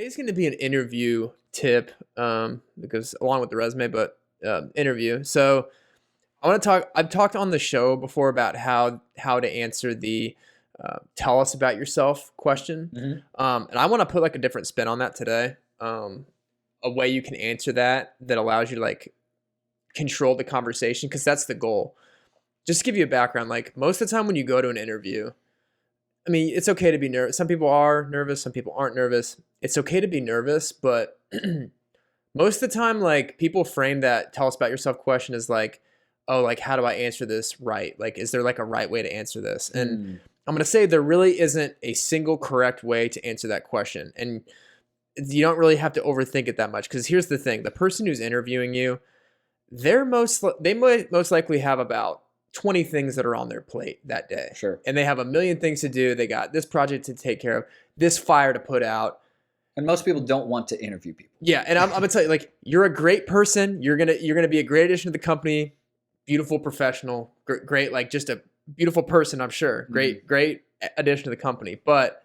Today's going to be an interview tip because along with the resume, but interview. So I want to talk. I've talked on the show before about how to answer the "tell us about yourself" question, Mhm. and I want to put like a different spin on that today. A way you can answer that allows you to like control the conversation because that's the goal. Just to give you a background, like most of the time when you go to an interview, I mean, it's okay to be nervous. Some people are nervous, some people aren't nervous. It's okay to be nervous, but most of the time, like people frame that "tell us about yourself" question as like, oh, like how do I answer this right? Like, is there like a right way to answer this? And Mm. I'm gonna say there really isn't a single correct way to answer that question. And you don't really have to overthink it that much because here's the thing: the person who's interviewing you, they might most likely have about 20 things that are on their plate that day. Sure. And they have a million things to do. They got this project to take care of, this fire to put out. And most people don't want to interview people. Yeah, and I'm gonna tell you, like, you're a great person. You're gonna be a great addition to the company. Beautiful professional, great, like just a beautiful person. I'm sure. Great addition to the company. But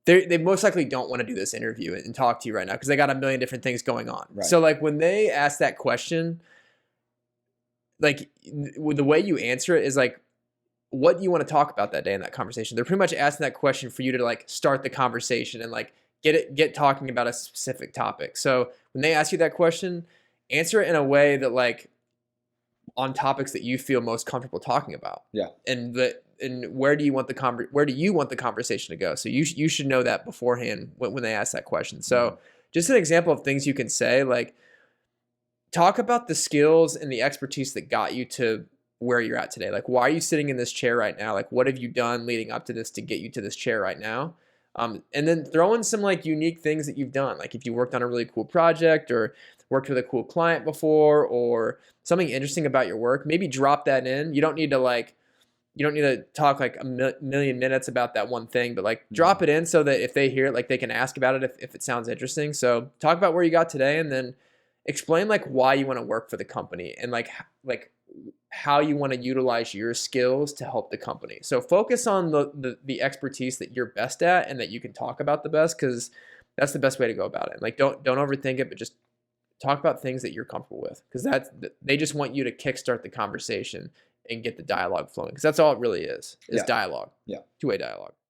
they most likely don't want to do this interview and talk to you right now because they got a million different things going on. Right. So like when they ask that question, like the way you answer it is like, what do you want to talk about that day in that conversation? They're pretty much asking that question for you to like start the conversation and like get talking about a specific topic. So when they ask you that question, answer it in a way that like on topics that you feel most comfortable talking about. Yeah. And where do you want the conversation to go? So you should know that beforehand when they ask that question. So just an example of things you can say, like talk about the skills and the expertise that got you to where you're at today. Like, why are you sitting in this chair right now? Like, what have you done leading up to this to get you to this chair right now? And then throw in some like unique things that you've done. Like if you worked on a really cool project or worked with a cool client before or something interesting about your work, maybe drop that in. You don't need to talk like a million minutes about that one thing, but like drop it in so that if they hear it, like they can ask about it if it sounds interesting. So talk about where you got today and then explain like why you want to work for the company and like how you want to utilize your skills to help the company. So focus on the expertise that you're best at and that you can talk about the best, because that's the best way to go about it. Like don't overthink it, but just talk about things that you're comfortable with, because they just want you to kickstart the conversation and get the dialogue flowing, because that's all it really is Yeah. dialogue. Yeah. Two-way dialogue.